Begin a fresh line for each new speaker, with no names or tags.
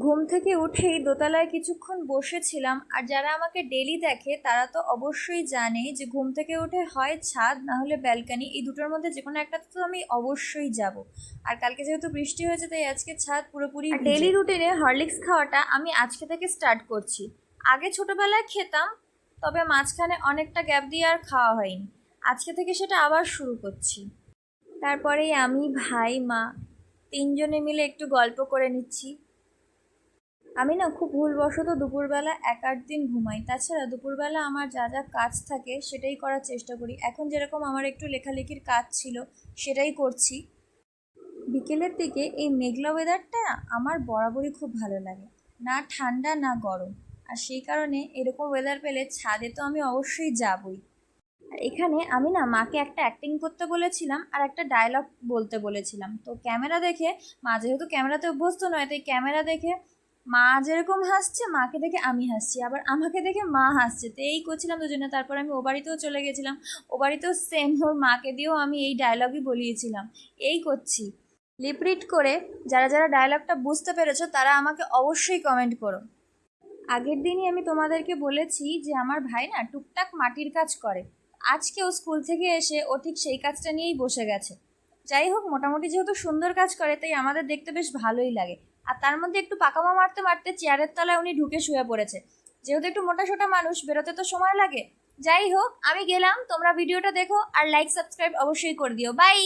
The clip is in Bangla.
ঘুম থেকে উঠেই দোতলায় কিছুক্ষণ বসেছিলাম। আর যারা আমাকে ডেলি দেখে তারা তো অবশ্যই জানে যে ঘুম থেকে উঠে হয় ছাদ না হলে ব্যালকানি, এই দুটোর মধ্যে যে কোনো একটাতে তো আমি অবশ্যই যাব। আর কালকে যেহেতু বৃষ্টি হয়েছে তাই আজকে ছাদ পুরোপুরি ভিজে। ডেলি রুটিনে হরলিক্স খাওয়াটা আমি আজকে থেকে স্টার্ট করছি। আগে ছোটবেলায় খেতাম, তবে মাঝখানে অনেকটা গ্যাপ দিয়ে আর খাওয়া হয়নি। আজকে থেকে সেটা আবার শুরু করছি। তারপরেই আমি, ভাই, মা তিনজনে মিলে একটু গল্প করে নিচ্ছি। আমি না খুব ভুলবশত দুপুরবেলা এক আধ দিন ঘুমাই, তাছাড়া দুপুরবেলা আমার যা যা কাজ থাকে সেটাই করার চেষ্টা করি। এখন যেরকম আমার একটু লেখালেখির কাজ ছিল সেটাই করছি। বিকেলের দিকে এই মেঘলা ওয়েদারটা আমার বরাবরই খুব ভালো লাগে, না ঠান্ডা না গরম। আর সেই কারণে এরকম ওয়েদার পেলে ছাদে তো আমি অবশ্যই যাবই। আর এখানে আমি না মাকে একটা অ্যাক্টিং করতে বলেছিলাম আর একটা ডায়লগ বলতে বলেছিলাম। তো ক্যামেরা দেখে, মা যেহেতু ক্যামেরাতে অভ্যস্ত নয় তাই ক্যামেরা দেখে মা যেরকম হাসছে মাকে দেখে আমি হাসছি, আবার আমাকে দেখে মা হাসছে, তো এই করছিলাম দুজনে। তারপর আমি ও বাড়িতেও চলে গেছিলাম, ও বাড়িতেও সেম, ওর মাকে দিয়েও আমি এই ডায়লগই বলিয়েছিলাম। এই করছি লিপ রিড করে। যারা যারা ডায়লগটা বুঝতে পেরেছো তারা আমাকে অবশ্যই কমেন্ট করো। আগের দিনই আমি তোমাদেরকে বলেছি যে আমার ভাই না টুকটাক মাটির কাজ করে। আজকেও স্কুল থেকে এসে ও ঠিক সেই কাজটা নিয়েই বসে গেছে। যাই হোক, মোটামুটি যেহেতু সুন্দর কাজ করে তাই আমাদের দেখতে বেশ ভালোই লাগে। আর তার মধ্যে একটু পাকামা মারতে মারতে চেয়ারের তলায় উনি ঢুকে শুয়ে পড়েছে। যেহেতু একটু মোটা সোটা মানুষ, বেরোতে তো সময় লাগে। যাই হোক, আমি গেলাম, তোমরা ভিডিওটা দেখো আর লাইক সাবস্ক্রাইব অবশ্যই করে দিও। বাই।